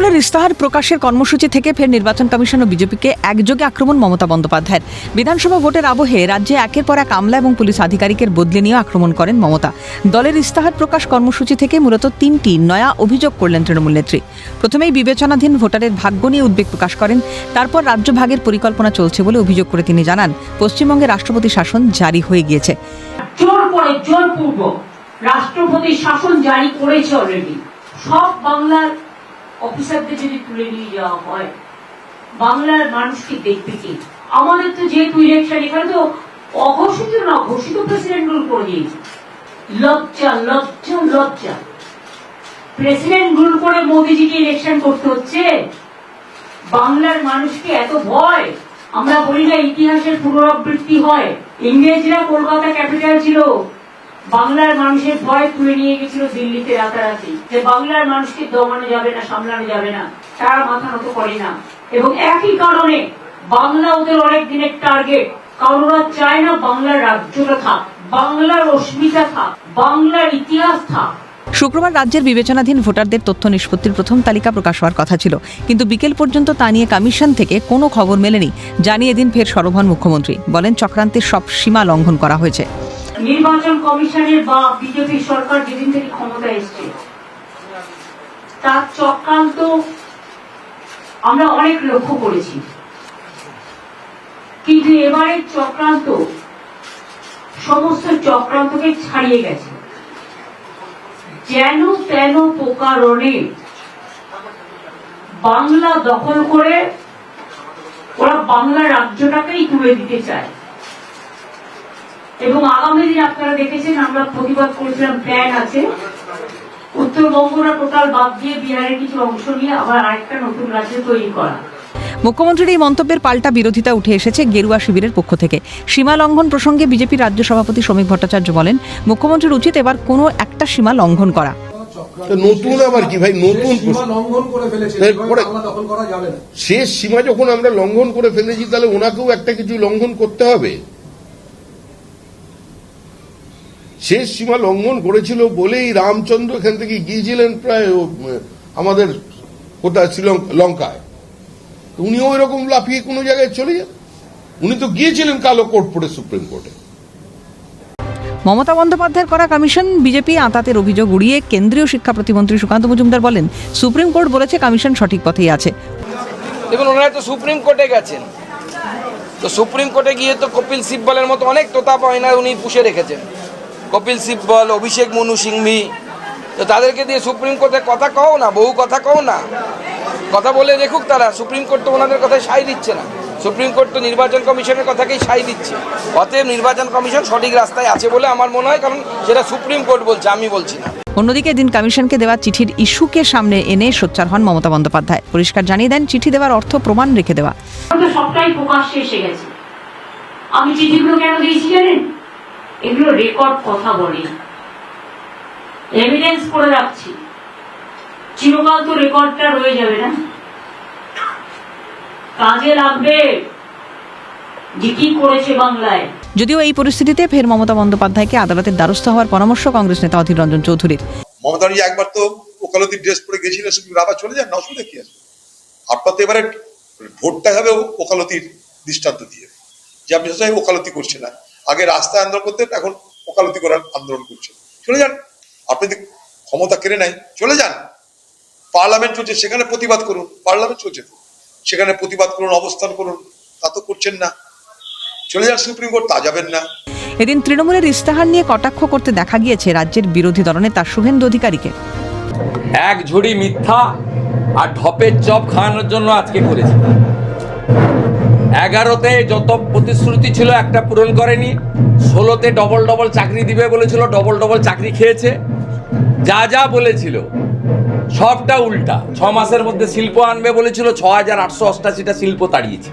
তৃণমূলের ইস্তাহার প্রকাশের কর্মসূচি থেকে ফের নির্বাচন কমিশন ও বিজেপিকে একযোগে আক্রমণ মমতা বন্দ্যোপাধ্যায়ের। বিধানসভা ভোটের আবহে রাজ্যে একের পর এক আমলা এবং পুলিশ আধিকারিকের বদলি নিয়ে আক্রমণ করেন মমতা। দলের ইস্তাহার প্রকাশ কর্মসূচি থেকে মূলত তিনটি নয়া অভিযোগ করলেন তৃণমূল নেত্রী। প্রথমেই বিবেচনাধীন ভোটারের ভাগ্য নিয়ে উদ্বেগ প্রকাশ করেন। তারপর রাজ্য ভাগের পরিকল্পনা চলছে বলে অভিযোগ করে তিনি জানান, পশ্চিমবঙ্গে রাষ্ট্রপতি শাসন জারি হয়ে গিয়েছে। রাষ্ট্রপতি শাসন জারি করেছে অলরেডি। সব বাংলার অফিসারদের যদি তুলে নিয়ে যাওয়া হয়, বাংলার মানুষকে দেখবে কি? আমাদের তো যেহেতু ইলেকশন, এখানে তো অঘোষিত না ঘোষিত প্রেসিডেন্ট রুল করে দিয়েছে। লজ্জা লজ্জা লজ্জা! প্রেসিডেন্ট রুল করে মোদিজিকে ইলেকশন করতে হচ্ছে। বাংলার মানুষকে এত ভয়! আমরা বলি না ইতিহাসের পুনরাবৃত্তি হয়। ইংরেজরা কলকাতা ক্যাপিটাল ছিল, বাংলার মানুষের ভয় তুলে নিয়ে গেছিল দিল্লিতে রাতারাতি, যে বাংলার মানুষকে দমানো যাবে না, সামলানো যাবে না। তারা মাথা নত করে না, এবং একই কারণে বাংলা ওদের অনেক দিনের টার্গেট। কারণ ওরা চায় না বাংলার রাজ্যটা থাক, বাংলার অস্মিতা থাক, বাংলার ইতিহাস থাক। শুক্রবার রাজ্যের বিবেচনাধীন ভোটারদের তথ্য নিষ্পত্তির প্রথম তালিকা প্রকাশ হওয়ার কথা ছিল, কিন্তু বিকেল পর্যন্ত তা নিয়ে কমিশন থেকে কোনো খবর মেলেনি। জানিয়ে দিন ফের সরব হন মুখ্যমন্ত্রী, বলেন চক্রান্তের সব সীমা লঙ্ঘন করা হয়েছে। নির্বাচন কমিশনের বা বিজেপি সরকার যেদিন থেকে ক্ষমতায় এসছে, তার চক্রান্ত আমরা অনেক লক্ষ্য করেছি, কিন্তু এবারের চক্রান্ত সমস্ত চক্রান্তকে ছাড়িয়ে গেছে। যেন তেন প্রকারণে বাংলা দখল করে ওরা বাংলা রাজ্যটাকেই তুলে দিতে চায়। এবং আগামী দিন আপনারা দেখেছেন, আমরা প্রতিবাদ করেছিলাম, প্ল্যান আছে উত্তরবঙ্গটা টোটাল বাদ দিয়ে বিহারের কিছু অংশ নিয়ে আবার আরেকটা নতুন রাজ্য তৈরি করা। মুখ্যমন্ত্রীর এই মন্তব্যের পাল্টা বিরোধিতা উঠে এসেছে গেরুয়া শিবিরের পক্ষ থেকে। সীমা লঙ্ঘন প্রসঙ্গে বিজেপির রাজ্য সভাপতি শ্রমিক ভট্টাচার্য বলেন, মুখ্যমন্ত্রীর উচিত এবার কোনো একটা সীমা লঙ্ঘন করা। নতুন আবার কি ভাই, নতুন শেষ সীমা যখন আমরা লঙ্ঘন করে ফেলেছি, তাহলে ওনাকেও একটা কিছু লঙ্ঘন করতে হবে। শেষ সীমা লঙ্ঘন করেছিল বলেই রামচন্দ্র এখান থেকে গিয়েছিলেন প্রায় আমাদের কোথায়, লঙ্কায়। উনিও এরকম লাফিয়ে কোনো জায়গায় চলে যান। উনি তো গিয়েছিলেন কালো কোট পরে সুপ্রিম কোর্টে। মমতা বন্দ্যোপাধ্যায়ের করা কমিশন বিজেপি আঁতাতের অভিযোগ উড়িয়ে কেন্দ্রীয় শিক্ষা প্রতিমন্ত্রী সুকান্ত মজুমদার বলেন, সুপ্রিম কোর্ট বলেছে কমিশন সঠিক পথেই আছে। দেখুন, ওনারা তো সুপ্রিম কোর্টে গেছেন, তো সুপ্রিম কোর্টে গিয়ে তো কপিল সিব্বলের মতো অনেক তোতা পয়না উনি পুষে রেখেছেন। কপিল সিব্বল, অভিষেক মনু সিংভি, তো তাদেরকে দিয়ে সুপ্রিম কোর্টে কথা কও না, বহু কথা কও না, কথা বলে দেখুক তারা। সুপ্রিম কোর্ট তো ওনাদের কথায় সাই দিচ্ছে না, সুপ্রিম কোর্ট তো নির্বাচন কমিশনের কথাকেই সাই দিচ্ছে। অতএব নির্বাচন কমিশন সঠিক রাস্তায় আছে বলে আমার মনে হয়, কারণ সেটা সুপ্রিম কোর্ট বলছে, আমি বলছি না। অন্যদিকে দিন কমিশনকে দেওয়া চিঠির ইস্যুকে সামনে এনে সোচ্চার হন মমতা বন্দ্যোপাধ্যায়। পরিষ্কার জানিয়ে দেন, চিঠি দেওয়ার অর্থ প্রমাণ রেখে দেওয়া। সবটাই প্রকাশ্যে এসে গেছে। আমি চিঠিগুলো কেন দিয়েছি জানেন? এগুলো রেকর্ড কথা বলে, এভিডেন্স করে রাখছি। চিরকাল তো রেকর্ডটা রয়ে যাবে না, কাজে লাগবে যে কি করেছে বাংলায়। যদিও এই পরিস্থিতিতে ফের মমতা বন্দ্যোপাধ্যায়কে আদালতের দ্বারস্থ হওয়ার পরামর্শ কংগ্রেস নেতা অধীর রঞ্জন চৌধুরীর। মমতা একবার তো ওকালতি ড্রেস পরে গেছিলেন, আবার চলে যান, অসুবিধা কি আছে? আপনার তো এবারে ভোটটা হবে ওকালতির দৃষ্টান্ত দিয়ে, যে আপনি ওকালতি করছেন না। আগে রাস্তায় আন্দোলন করতেন, এখন ওকালতি করার আন্দোলন করছেন। চলে যান, আপনি ক্ষমতা কেড়ে নাই, চলে যান। পার্লামেন্ট চলছে, সেখানে প্রতিবাদ করুন। পার্লামেন্ট চলছে তো, সেখানে প্রতিবাদ করুন, অবস্থান করুন। তা তো করছেন না। চলে যান সুপ্রিম কোর্ট, তা যাবেন না। এদিন তৃণমূলের ইস্তাহার নিয়ে কটাক্ষ করতে দেখা গিয়েছে রাজ্যের বিরোধী দলনেতা শুভেন্দু অধিকারীকে। এক ঝুড়ি মিথ্যা আর ঢপের চপ খাওয়ানোর জন্য আজকে করেছে। 11তে যত প্রতিশ্রুতি ছিল একটা পূরণ করেনি। 16তে ডবল ডবল চাকরি দিবে বলেছিল, ডবল ডবল চাকরি খেয়েছে। যা যা বলেছিল সবটা উল্টা। 6 মাসের মধ্যে শিল্প আনবে বলেছিল, 6888টা শিল্প তাড়িয়েছে,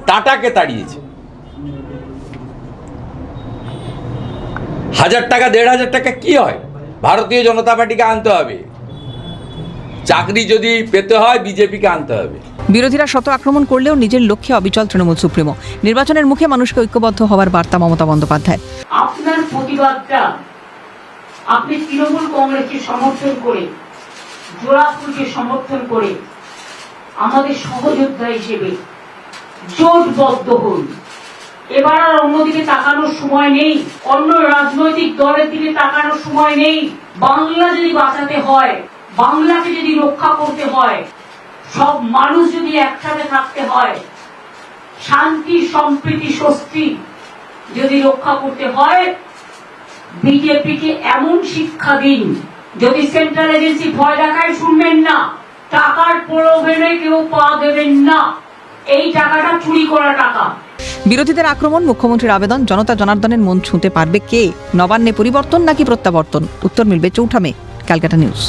টাটাকে তাড়িয়েছে। 1000 টাকা 1500 টাকা কি হয়? ভারতীয় জনতা পার্টিকে আনতে হবে। চাকরি যদি পেতে হয় বিজেপিকে আনতে হবে। বিরোধীরা শত আক্রমণ করলেও নিজের লক্ষ্যে অবিচল তৃণমূল সুপ্রিমো। নির্বাচনের মুখে মানুষকে ঐক্যবদ্ধ হওয়ার বার্তা মমতা বন্দ্যোপাধ্যায়। আপনার প্রতিবাদটা আপনি তৃণমূল কংগ্রেসকে সমর্থন করে, জোড়াফুলকে সমর্থন করে আমাদের সহযোদ্ধা হিসেবে জোটবদ্ধ হন। এবার আর অন্যদিকে তাকানোর সময় নেই, অন্য রাজনৈতিক দলের দিকে তাকানোর সময় নেই। বাংলা যদি বাঁচাতে হয়, বাংলাকে যদি রক্ষা করতে হয়, সব মানুষ যদি একসাথে থাকতে হয়, শান্তি সম্প্রীতি স্বস্তি যদি রক্ষা করতে হয়, বিজেপিকে এমন শিক্ষা দিন, যদি সেন্ট্রাল এজেন্সি ভয় দেখায় শুনবেন না, টাকার প্রলোভনে কেউ পা দেবেন না। এই টাকাটা চুরি করা টাকা। বিরোধীদের আক্রমণ, মুখ্যমন্ত্রীর আবেদন, জনতা জনার্দনের মন ছুঁতে পারবে কে? নবান্নে পরিবর্তন নাকি প্রত্যাবর্তন? উত্তর মিলবে 4 মে। ক্যালকাটা নিউজ।